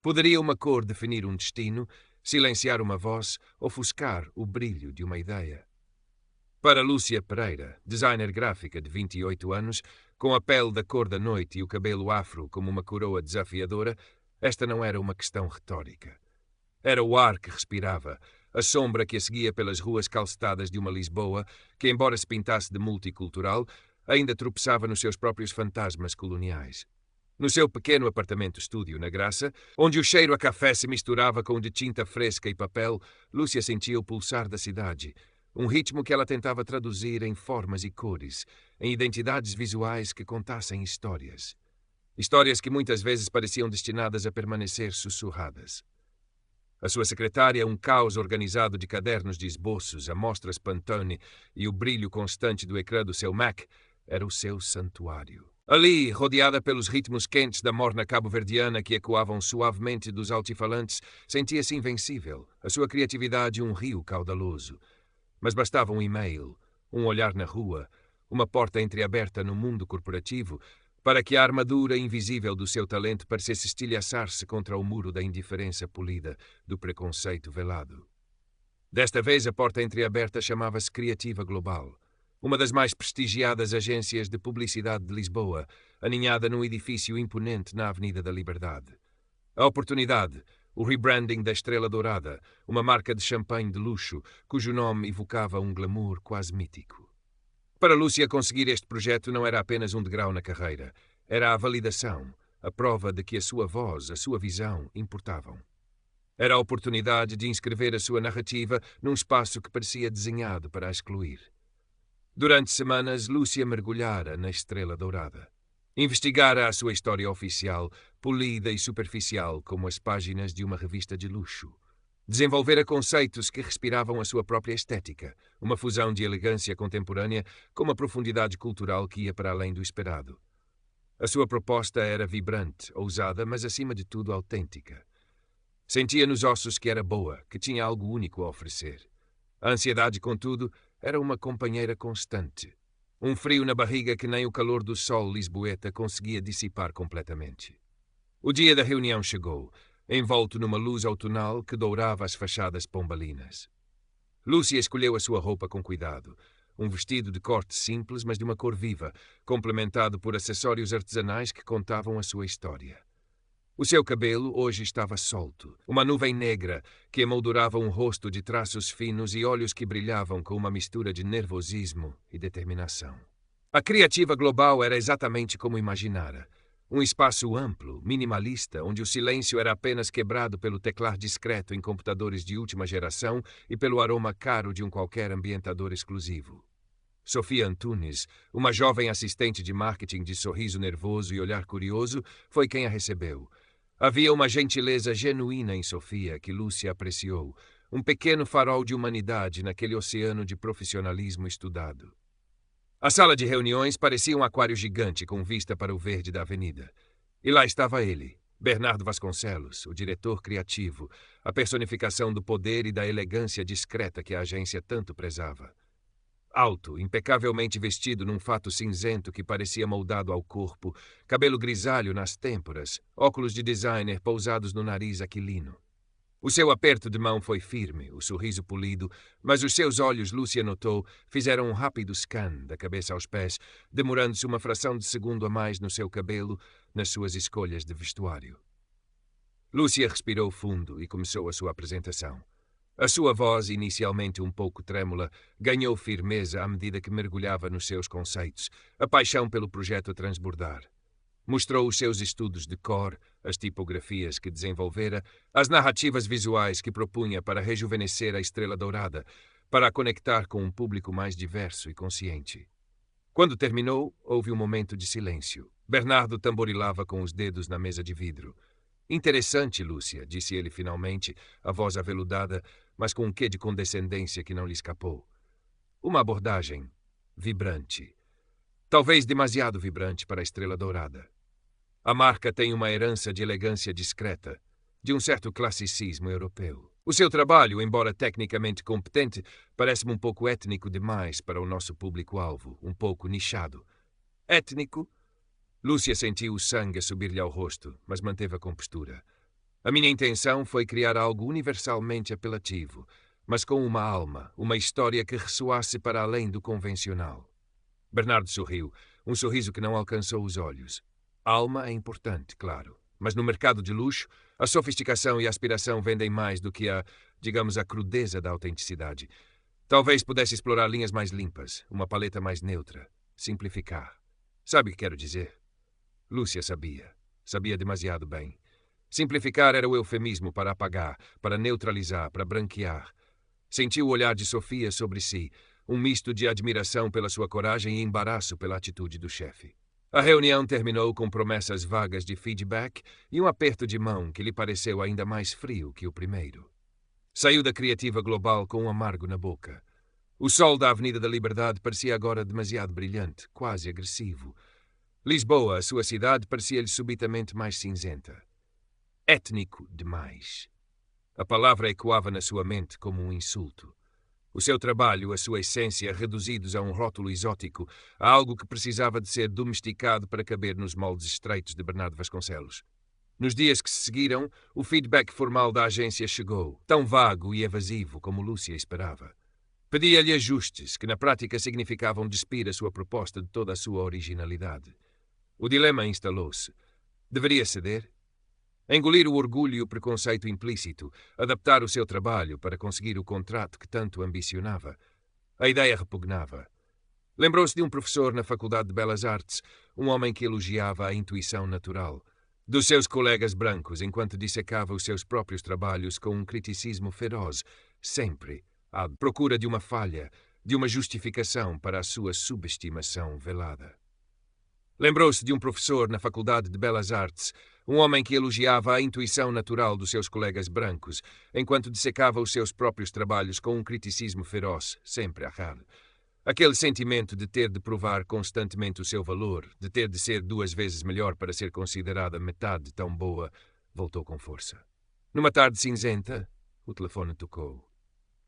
Poderia uma cor definir um destino, silenciar uma voz, ofuscar o brilho de uma ideia? Para Lúcia Pereira, designer gráfica de 28 anos, com a pele da cor da noite e o cabelo afro como uma coroa desafiadora, esta não era uma questão retórica. Era o ar que respirava, a sombra que a seguia pelas ruas calcetadas de uma Lisboa que, embora se pintasse de multicultural, ainda tropeçava nos seus próprios fantasmas coloniais. No seu pequeno apartamento-estúdio na Graça, onde o cheiro a café se misturava com o de tinta fresca e papel, Lúcia sentia o pulsar da cidade, um ritmo que ela tentava traduzir em formas e cores, em identidades visuais que contassem histórias. Histórias que muitas vezes pareciam destinadas a permanecer sussurradas. A sua secretária, um caos organizado de cadernos de esboços, amostras Pantone e o brilho constante do ecrã do seu Mac, era o seu santuário. Ali, rodeada pelos ritmos quentes da morna cabo-verdiana que ecoavam suavemente dos altifalantes, sentia-se invencível, a sua criatividade um rio caudaloso. Mas bastava um e-mail, um olhar na rua, uma porta entreaberta no mundo corporativo, para que a armadura invisível do seu talento parecesse estilhaçar-se contra o muro da indiferença polida, do preconceito velado. Desta vez, a porta entreaberta chamava-se Criativa Global, uma das mais prestigiadas agências de publicidade de Lisboa, aninhada num edifício imponente na Avenida da Liberdade. A oportunidade, o rebranding da Estrela Dourada, uma marca de champanhe de luxo, cujo nome evocava um glamour quase mítico. Para Lúcia, conseguir este projeto não era apenas um degrau na carreira. Era a validação, a prova de que a sua voz, a sua visão, importavam. Era a oportunidade de inscrever a sua narrativa num espaço que parecia desenhado para a excluir. Durante semanas, Lúcia mergulhara na Estrela Dourada. Investigara a sua história oficial, polida e superficial como as páginas de uma revista de luxo. Desenvolvera conceitos que respiravam a sua própria estética, uma fusão de elegância contemporânea com uma profundidade cultural que ia para além do esperado. A sua proposta era vibrante, ousada, mas acima de tudo autêntica. Sentia nos ossos que era boa, que tinha algo único a oferecer. A ansiedade, contudo, era uma companheira constante. Um frio na barriga que nem o calor do sol lisboeta conseguia dissipar completamente. O dia da reunião chegou, envolto numa luz outonal que dourava as fachadas pombalinas. Lúcia escolheu a sua roupa com cuidado. Um vestido de corte simples, mas de uma cor viva, complementado por acessórios artesanais que contavam a sua história. O seu cabelo hoje estava solto, uma nuvem negra que emoldurava um rosto de traços finos e olhos que brilhavam com uma mistura de nervosismo e determinação. A Criativa Global era exatamente como imaginara. Um espaço amplo, minimalista, onde o silêncio era apenas quebrado pelo teclar discreto em computadores de última geração e pelo aroma caro de um qualquer ambientador exclusivo. Sofia Antunes, uma jovem assistente de marketing de sorriso nervoso e olhar curioso, foi quem a recebeu. Havia uma gentileza genuína em Sofia que Lúcia apreciou, um pequeno farol de humanidade naquele oceano de profissionalismo estudado. A sala de reuniões parecia um aquário gigante com vista para o verde da avenida. E lá estava ele, Bernardo Vasconcelos, o diretor criativo, a personificação do poder e da elegância discreta que a agência tanto prezava. Alto, impecavelmente vestido num fato cinzento que parecia moldado ao corpo, cabelo grisalho nas têmporas, óculos de designer pousados no nariz aquilino. O seu aperto de mão foi firme, o sorriso polido, mas os seus olhos, Lúcia notou, fizeram um rápido scan da cabeça aos pés, demorando-se uma fração de segundo a mais no seu cabelo, nas suas escolhas de vestuário. Lúcia respirou fundo e começou a sua apresentação. A sua voz, inicialmente um pouco trêmula, ganhou firmeza à medida que mergulhava nos seus conceitos, a paixão pelo projeto a transbordar. Mostrou os seus estudos de cor, as tipografias que desenvolvera, as narrativas visuais que propunha para rejuvenescer a Estrela Dourada, para a conectar com um público mais diverso e consciente. Quando terminou, houve um momento de silêncio. Bernardo tamborilava com os dedos na mesa de vidro. Interessante, Lúcia, disse ele finalmente, a voz aveludada, mas com um quê de condescendência que não lhe escapou. Uma abordagem vibrante. Talvez demasiado vibrante para a Estrela Dourada. A marca tem uma herança de elegância discreta, de um certo classicismo europeu. O seu trabalho, embora tecnicamente competente, parece-me um pouco étnico demais para o nosso público-alvo, um pouco nichado. Étnico? Lúcia sentiu o sangue a subir-lhe ao rosto, mas manteve a compostura. A minha intenção foi criar algo universalmente apelativo, mas com uma alma, uma história que ressoasse para além do convencional. Bernardo sorriu, um sorriso que não alcançou os olhos. Alma é importante, claro, mas no mercado de luxo, a sofisticação e a aspiração vendem mais do que digamos, a crudeza da autenticidade. Talvez pudesse explorar linhas mais limpas, uma paleta mais neutra, simplificar. Sabe o que quero dizer? Lúcia sabia. Sabia demasiado bem. Simplificar era o eufemismo para apagar, para neutralizar, para branquear. Sentiu o olhar de Sofia sobre si, um misto de admiração pela sua coragem e embaraço pela atitude do chefe. A reunião terminou com promessas vagas de feedback e um aperto de mão que lhe pareceu ainda mais frio que o primeiro. Saiu da criativa global com um amargo na boca. O sol da Avenida da Liberdade parecia agora demasiado brilhante, quase agressivo. Lisboa, a sua cidade, parecia-lhe subitamente mais cinzenta. Étnico demais. A palavra ecoava na sua mente como um insulto. O seu trabalho, a sua essência, reduzidos a um rótulo exótico, a algo que precisava de ser domesticado para caber nos moldes estreitos de Bernardo Vasconcelos. Nos dias que se seguiram, o feedback formal da agência chegou, tão vago e evasivo como Lúcia esperava. Pedia-lhe ajustes, que na prática significavam despir a sua proposta de toda a sua originalidade. O dilema instalou-se. Deveria ceder? Engolir o orgulho e o preconceito implícito, adaptar o seu trabalho para conseguir o contrato que tanto ambicionava. A ideia repugnava. Lembrou-se de um professor na Faculdade de Belas Artes, um homem que elogiava a intuição natural. Dos seus colegas brancos, enquanto dissecava os seus próprios trabalhos com um criticismo feroz, sempre à procura de uma falha, de uma justificação para a sua subestimação velada. Lembrou-se de um professor na Faculdade de Belas Artes, um homem que elogiava a intuição natural dos seus colegas brancos, enquanto dissecava os seus próprios trabalhos com um criticismo feroz, sempre errado. Aquele sentimento de ter de provar constantemente o seu valor, de ter de ser 2 vezes melhor para ser considerada metade tão boa, voltou com força. Numa tarde cinzenta, o telefone tocou.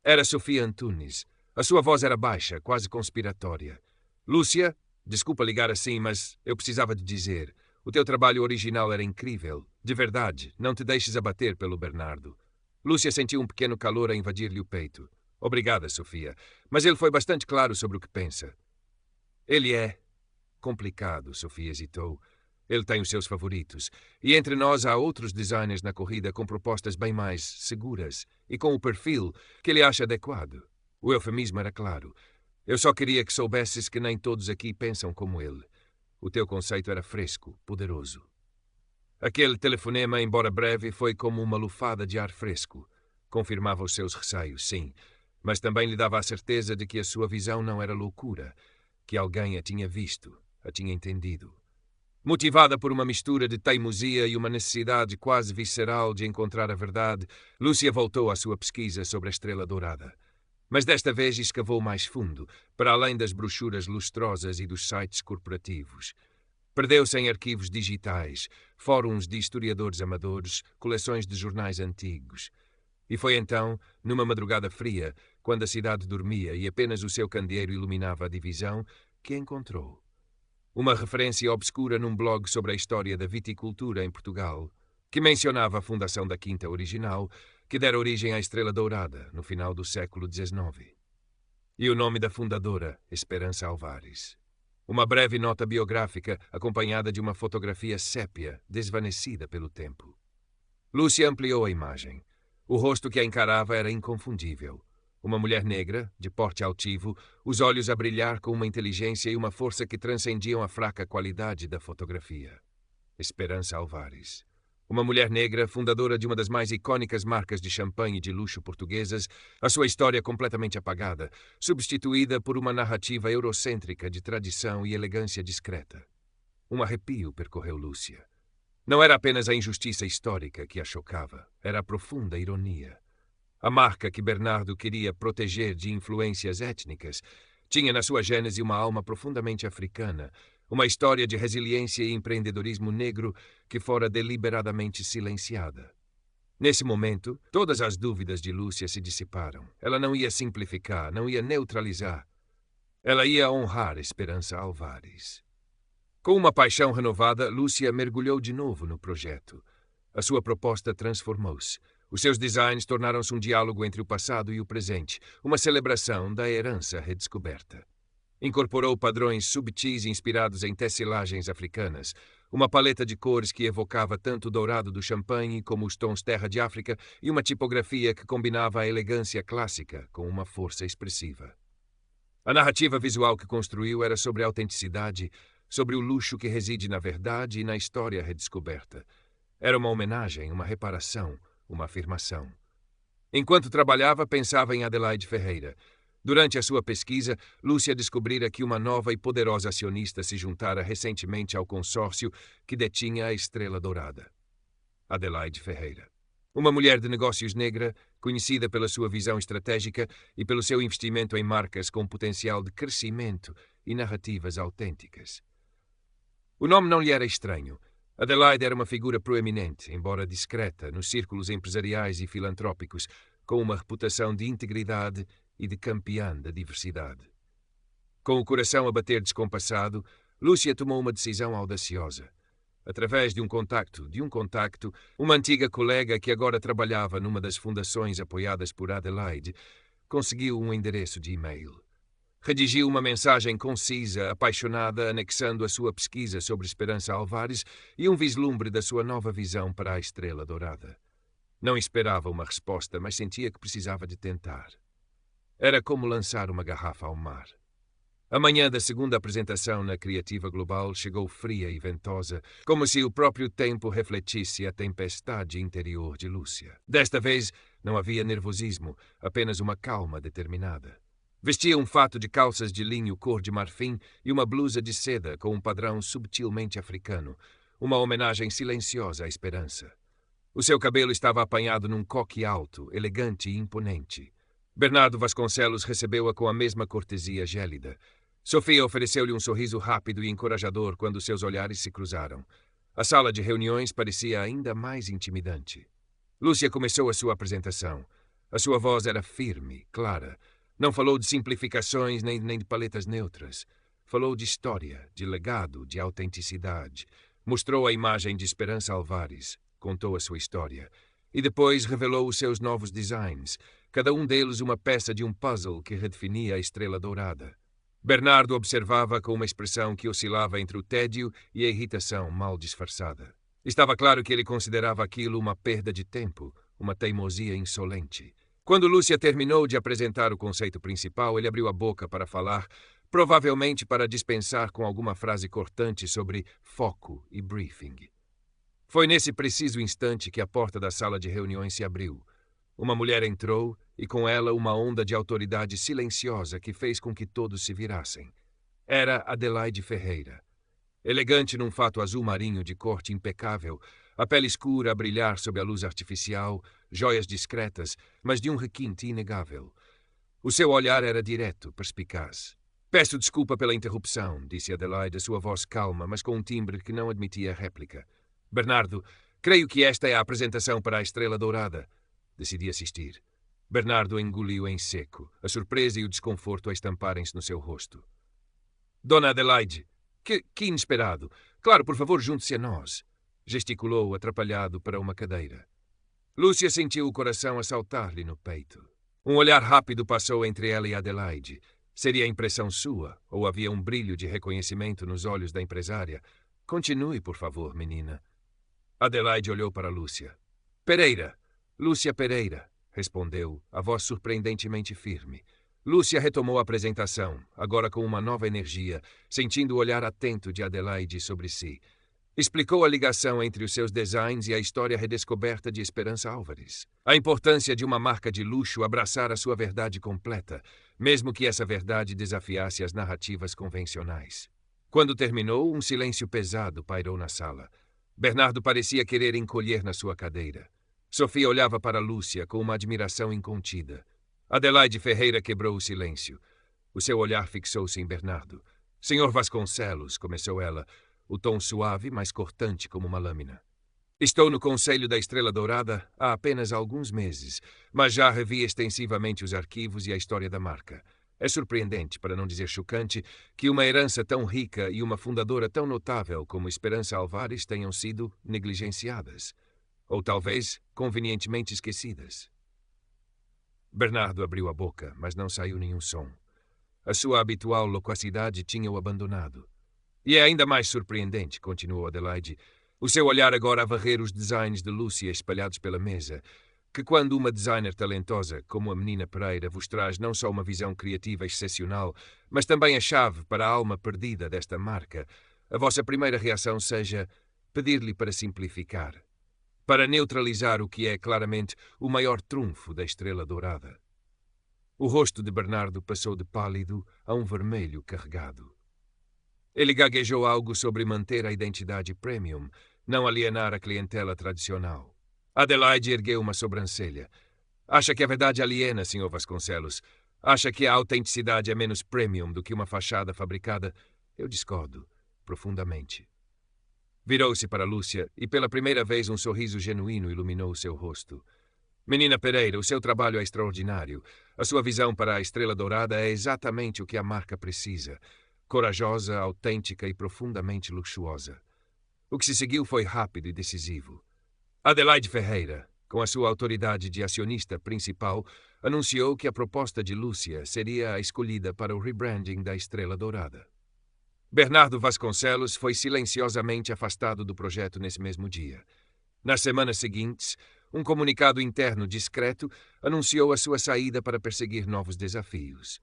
Era Sofia Antunes. A sua voz era baixa, quase conspiratória. Lúcia, desculpa ligar assim, mas eu precisava de dizer. O teu trabalho original era incrível. De verdade, não te deixes abater pelo Bernardo. Lúcia sentiu um pequeno calor a invadir-lhe o peito. Obrigada, Sofia, mas ele foi bastante claro sobre o que pensa. Ele é complicado, Sofia hesitou. Ele tem os seus favoritos. E entre nós há outros designers na corrida com propostas bem mais seguras e com o perfil que ele acha adequado. O eufemismo era claro. Eu só queria que soubesses que nem todos aqui pensam como ele. O teu conceito era fresco, poderoso. Aquele telefonema, embora breve, foi como uma lufada de ar fresco. Confirmava os seus receios, sim, mas também lhe dava a certeza de que a sua visão não era loucura, que alguém a tinha visto, a tinha entendido. Motivada por uma mistura de teimosia e uma necessidade quase visceral de encontrar a verdade, Lúcia voltou à sua pesquisa sobre a Estrela Dourada. Mas desta vez escavou mais fundo, para além das brochuras lustrosas e dos sites corporativos. Perdeu-se em arquivos digitais, fóruns de historiadores amadores, coleções de jornais antigos. E foi então, numa madrugada fria, quando a cidade dormia e apenas o seu candeeiro iluminava a divisão, que encontrou uma referência obscura num blog sobre a história da viticultura em Portugal, que mencionava a fundação da quinta original, que dera origem à Estrela Dourada, no final do século XIX. E o nome da fundadora, Esperança Álvares. Uma breve nota biográfica, acompanhada de uma fotografia sépia, desvanecida pelo tempo. Lúcia ampliou a imagem. O rosto que a encarava era inconfundível. Uma mulher negra, de porte altivo, os olhos a brilhar com uma inteligência e uma força que transcendiam a fraca qualidade da fotografia. Esperança Álvares. Uma mulher negra, fundadora de uma das mais icônicas marcas de champanhe e de luxo portuguesas, a sua história completamente apagada, substituída por uma narrativa eurocêntrica de tradição e elegância discreta. Um arrepio percorreu Lúcia. Não era apenas a injustiça histórica que a chocava, era a profunda ironia. A marca que Bernardo queria proteger de influências étnicas tinha na sua gênese uma alma profundamente africana, uma história de resiliência e empreendedorismo negro que fora deliberadamente silenciada. Nesse momento, todas as dúvidas de Lúcia se dissiparam. Ela não ia simplificar, não ia neutralizar. Ela ia honrar Esperança Álvares. Com uma paixão renovada, Lúcia mergulhou de novo no projeto. A sua proposta transformou-se. Os seus designs tornaram-se um diálogo entre o passado e o presente, uma celebração da herança redescoberta. Incorporou padrões subtis inspirados em tecilagens africanas, uma paleta de cores que evocava tanto o dourado do champanhe como os tons terra de África e uma tipografia que combinava a elegância clássica com uma força expressiva. A narrativa visual que construiu era sobre a autenticidade, sobre o luxo que reside na verdade e na história redescoberta. Era uma homenagem, uma reparação, uma afirmação. Enquanto trabalhava, pensava em Adelaide Ferreira. Durante a sua pesquisa, Lúcia descobrira que uma nova e poderosa acionista se juntara recentemente ao consórcio que detinha a Estrela Dourada. Adelaide Ferreira. Uma mulher de negócios negra, conhecida pela sua visão estratégica e pelo seu investimento em marcas com potencial de crescimento e narrativas autênticas. O nome não lhe era estranho. Adelaide era uma figura proeminente, embora discreta, nos círculos empresariais e filantrópicos, com uma reputação de integridade e de campeã da diversidade. Com o coração a bater descompassado, Lúcia tomou uma decisão audaciosa. Através de um contacto, uma antiga colega que agora trabalhava numa das fundações apoiadas por Adelaide, conseguiu um endereço de e-mail. Redigiu uma mensagem concisa, apaixonada, anexando a sua pesquisa sobre Esperança Álvares e um vislumbre da sua nova visão para a Estrela Dourada. Não esperava uma resposta, mas sentia que precisava de tentar. Era como lançar uma garrafa ao mar. A manhã da segunda apresentação na Criativa Global chegou fria e ventosa, como se o próprio tempo refletisse a tempestade interior de Lúcia. Desta vez, não havia nervosismo, apenas uma calma determinada. Vestia um fato de calças de linho cor de marfim e uma blusa de seda com um padrão subtilmente africano, uma homenagem silenciosa à esperança. O seu cabelo estava apanhado num coque alto, elegante e imponente. Bernardo Vasconcelos recebeu-a com a mesma cortesia gélida. Sofia ofereceu-lhe um sorriso rápido e encorajador quando seus olhares se cruzaram. A sala de reuniões parecia ainda mais intimidante. Lúcia começou a sua apresentação. A sua voz era firme, clara. Não falou de simplificações nem de paletas neutras. Falou de história, de legado, de autenticidade. Mostrou a imagem de Esperança Álvares. Contou a sua história. E depois revelou os seus novos designs, cada um deles uma peça de um puzzle que redefinia a Estrela Dourada. Bernardo observava com uma expressão que oscilava entre o tédio e a irritação mal disfarçada. Estava claro que ele considerava aquilo uma perda de tempo, uma teimosia insolente. Quando Lúcia terminou de apresentar o conceito principal, ele abriu a boca para falar, provavelmente para dispensar com alguma frase cortante sobre foco e briefing. Foi nesse preciso instante que a porta da sala de reuniões se abriu. Uma mulher entrou e com ela uma onda de autoridade silenciosa que fez com que todos se virassem. Era Adelaide Ferreira. Elegante num fato azul marinho de corte impecável, a pele escura a brilhar sob a luz artificial, joias discretas, mas de um requinte inegável. O seu olhar era direto, perspicaz. Peço desculpa pela interrupção, disse Adelaide, sua voz calma, mas com um timbre que não admitia réplica. Bernardo, creio que esta é a apresentação para a Estrela Dourada. Decidi assistir. Bernardo engoliu em seco, a surpresa e o desconforto a estamparem-se no seu rosto. Dona Adelaide, que inesperado. Claro, por favor, junte-se a nós. Gesticulou, atrapalhado, para uma cadeira. Lúcia sentiu o coração a saltar-lhe no peito. Um olhar rápido passou entre ela e Adelaide. Seria impressão sua, ou havia um brilho de reconhecimento nos olhos da empresária? Continue, por favor, menina. Adelaide olhou para Lúcia. Pereira. Lúcia Pereira, respondeu, a voz surpreendentemente firme. Lúcia retomou a apresentação, agora com uma nova energia, sentindo o olhar atento de Adelaide sobre si. Explicou a ligação entre os seus designs e a história redescoberta de Esperança Álvares. A importância de uma marca de luxo abraçar a sua verdade completa, mesmo que essa verdade desafiasse as narrativas convencionais. Quando terminou, um silêncio pesado pairou na sala. Bernardo parecia querer encolher na sua cadeira. Sofia olhava para Lúcia com uma admiração incontida. Adelaide Ferreira quebrou o silêncio. O seu olhar fixou-se em Bernardo. Senhor Vasconcelos, começou ela, o tom suave, mas cortante como uma lâmina. Estou no Conselho da Estrela Dourada há apenas alguns meses, mas já revi extensivamente os arquivos e a história da marca. É surpreendente, para não dizer chocante, que uma herança tão rica e uma fundadora tão notável como Esperança Álvares tenham sido negligenciadas. ou talvez convenientemente esquecidas. Bernardo abriu a boca, mas não saiu nenhum som. A sua habitual loquacidade tinha-o abandonado. E é ainda mais surpreendente, continuou Adelaide, o seu olhar agora a varrer os designs de Lúcia espalhados pela mesa, que quando uma designer talentosa como a menina Pereira vos traz não só uma visão criativa excepcional, mas também a chave para a alma perdida desta marca, a vossa primeira reação seja pedir-lhe para simplificar, para neutralizar o que é claramente o maior trunfo da Estrela Dourada. O rosto de Bernardo passou de pálido a um vermelho carregado. Ele gaguejou algo sobre manter a identidade premium, não alienar a clientela tradicional. Adelaide ergueu uma sobrancelha. Acha que a verdade aliena, Sr. Vasconcelos? Acha que a autenticidade é menos premium do que uma fachada fabricada? Eu discordo, profundamente. Virou-se para Lúcia e pela primeira vez um sorriso genuíno iluminou o seu rosto. Menina Pereira, o seu trabalho é extraordinário. A sua visão para a Estrela Dourada é exatamente o que a marca precisa. Corajosa, autêntica e profundamente luxuosa. O que se seguiu foi rápido e decisivo. Adelaide Ferreira, com a sua autoridade de acionista principal, anunciou que a proposta de Lúcia seria a escolhida para o rebranding da Estrela Dourada. Bernardo Vasconcelos foi silenciosamente afastado do projeto nesse mesmo dia. Nas semanas seguintes, um comunicado interno discreto anunciou a sua saída para perseguir novos desafios.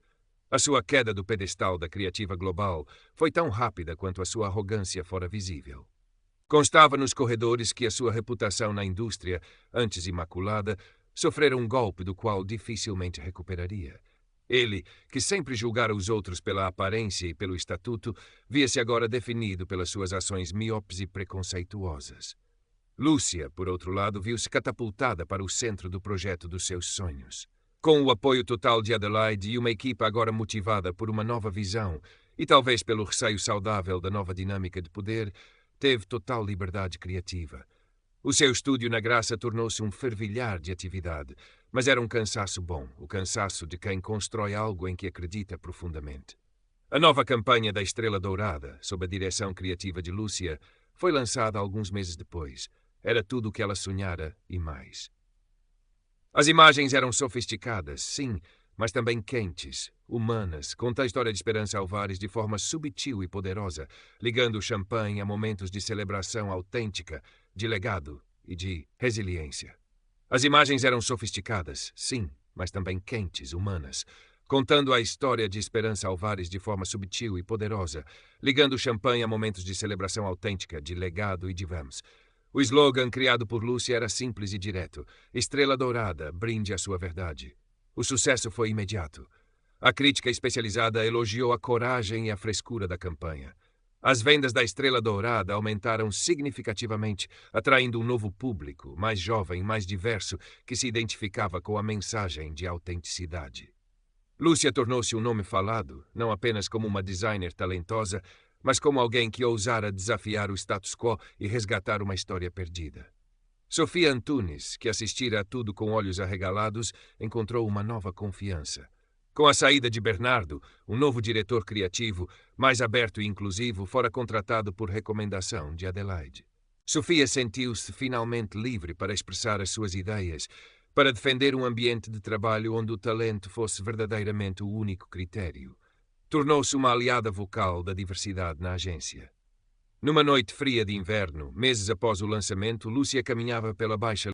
A sua queda do pedestal da criativa global foi tão rápida quanto a sua arrogância fora visível. Constava nos corredores que a sua reputação na indústria, antes imaculada, sofrera um golpe do qual dificilmente recuperaria. Ele, que sempre julgara os outros pela aparência e pelo estatuto, via-se agora definido pelas suas ações míopes e preconceituosas. Lúcia, por outro lado, viu-se catapultada para o centro do projeto dos seus sonhos. Com o apoio total de Adelaide e uma equipa agora motivada por uma nova visão e talvez pelo receio saudável da nova dinâmica de poder, teve total liberdade criativa. O seu estúdio na Graça tornou-se um fervilhar de atividade, mas era um cansaço bom, o cansaço de quem constrói algo em que acredita profundamente. A nova campanha da Estrela Dourada, sob a direção criativa de Lúcia, foi lançada alguns meses depois. Era tudo o que ela sonhara e mais. As imagens eram sofisticadas, sim, mas também quentes, humanas, contando a história de Esperança Alvares de forma sutil e poderosa, ligando o champanhe a momentos de celebração autêntica, de legado e de resiliência. As imagens eram sofisticadas, sim, mas também quentes, humanas, contando a história de Esperança Alvares de forma sutil e poderosa, ligando o champanhe a momentos de celebração autêntica, de legado e de vamos. O slogan criado por Lúcia era simples e direto: Estrela Dourada, brinde à sua verdade. O sucesso foi imediato. A crítica especializada elogiou a coragem e a frescura da campanha. As vendas da Estrela Dourada aumentaram significativamente, atraindo um novo público, mais jovem, mais diverso, que se identificava com a mensagem de autenticidade. Lúcia tornou-se um nome falado, não apenas como uma designer talentosa, mas como alguém que ousara desafiar o status quo e resgatar uma história perdida. Sofia Antunes, que assistira a tudo com olhos arregalados, encontrou uma nova confiança. Com a saída de Bernardo, um novo diretor criativo, mais aberto e inclusivo, fora contratado por recomendação de Adelaide. Sofia sentiu-se finalmente livre para expressar as suas ideias, para defender um ambiente de trabalho onde o talento fosse verdadeiramente o único critério. Tornou-se uma aliada vocal da diversidade na agência. Numa noite fria de inverno, meses após o lançamento, Lúcia caminhava pela baixa